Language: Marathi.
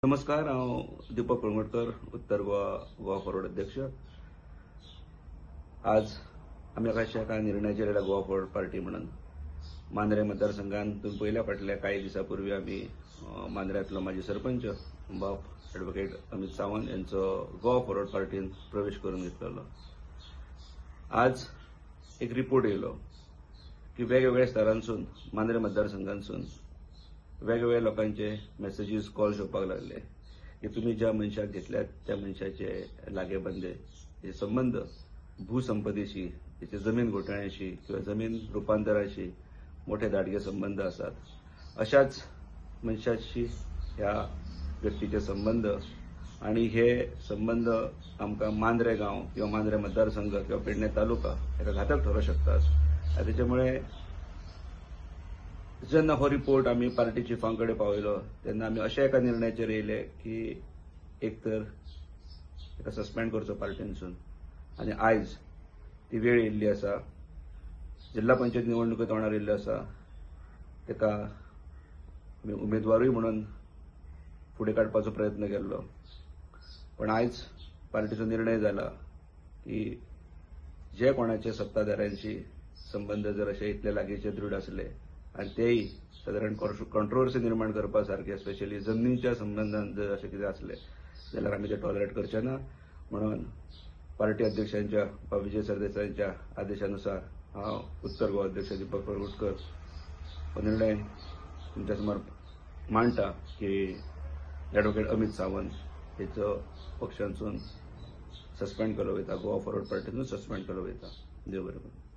नमस्कार, हांव दीपक कळंगुटकर, उत्तर गोवा फॉरवर्ड अध्यक्ष. आज आमी एका निर्णयाचेर आयल्या गोवा फॉरवर्ड पार्टी म्हणून. मांद्रे मतदारसंघात तुम्ही पयल्या फाटल्या काही दिसां पूर्वी आमी मांद्र्यांतलो माजी सरपंच बाब ॲडव्होकेट अमित सावंत यांचो गोवा फॉरवर्ड पार्टीन प्रवेश करून घेतलेलो. आज एक रिपोर्ट येयलो की वेगवेगळ्या स्तरांसून मांद्रे मतदारसंघांसून वेगवेगळ्या लोकांचे मेसेजीस कॉल्स येवपाक लागले की तुम्ही ज्या मनशाक घेतल्यात त्या मनशाचे लागेबंदे, हे संबंध भूसंपदेशी, त्याचे जमीन घोटाळ्याशी किंवा जमीन रुपांतराशी मोठे दाटगे संबंध असतात. अशाच मनशाशी ह्या व्यक्तीचे संबंध आणि हे संबंध आमकां मांद्रे गांव किंवा मांद्रे मतदारसंघ किंवा पेडणे तालुका हेका घातक ठरू शकतात. त्याच्यामुळे जेन्ना हो रिपोर्ट आमी पार्टी चिफांकडे पावयलो तेन्ना आमी अशा एका निर्णयाचेर येयले की एक तर ताका सस्पेंड करचो पार्टीनसून, आनी आयज ती वेळ येयल्ली आसा. जिल्हा पंचायत निवडणुको तोंडार येयल्ल्यो आसा, ताका आमी उमेदवारूय म्हणून फुडें काडपाचो प्रयत्न केल्लो. पण आयज पार्टीचो निर्णय जाला की जे कोणाचे सत्ताधाऱ्यांशी संबंध जर असे इतले लागींचे दृढ असले आणि तेही साधारण कॉन्ट्रोवर्सी निर्माण करपा सारखे, स्पेशली जमनीच्या संबंधात जर असे कितें असले जाल्यार आमी ते टॉलरेट करचे ना. म्हणून पार्टी अध्यक्षांच्या विजय सरदेसाईंच्या आदेशानुसार हांव उत्तर गोवा अध्यक्ष दीपक कळंगुटकर हो निर्णय तुमच्या समोर मांडटा की ॲडव्होकेट अमित सावंत हेचो पक्षांसून सस्पेंड केलो वयता, गोवा फॉरवर्ड पार्टीनूच सस्पेंड केलो वयता. देव बरें करूं.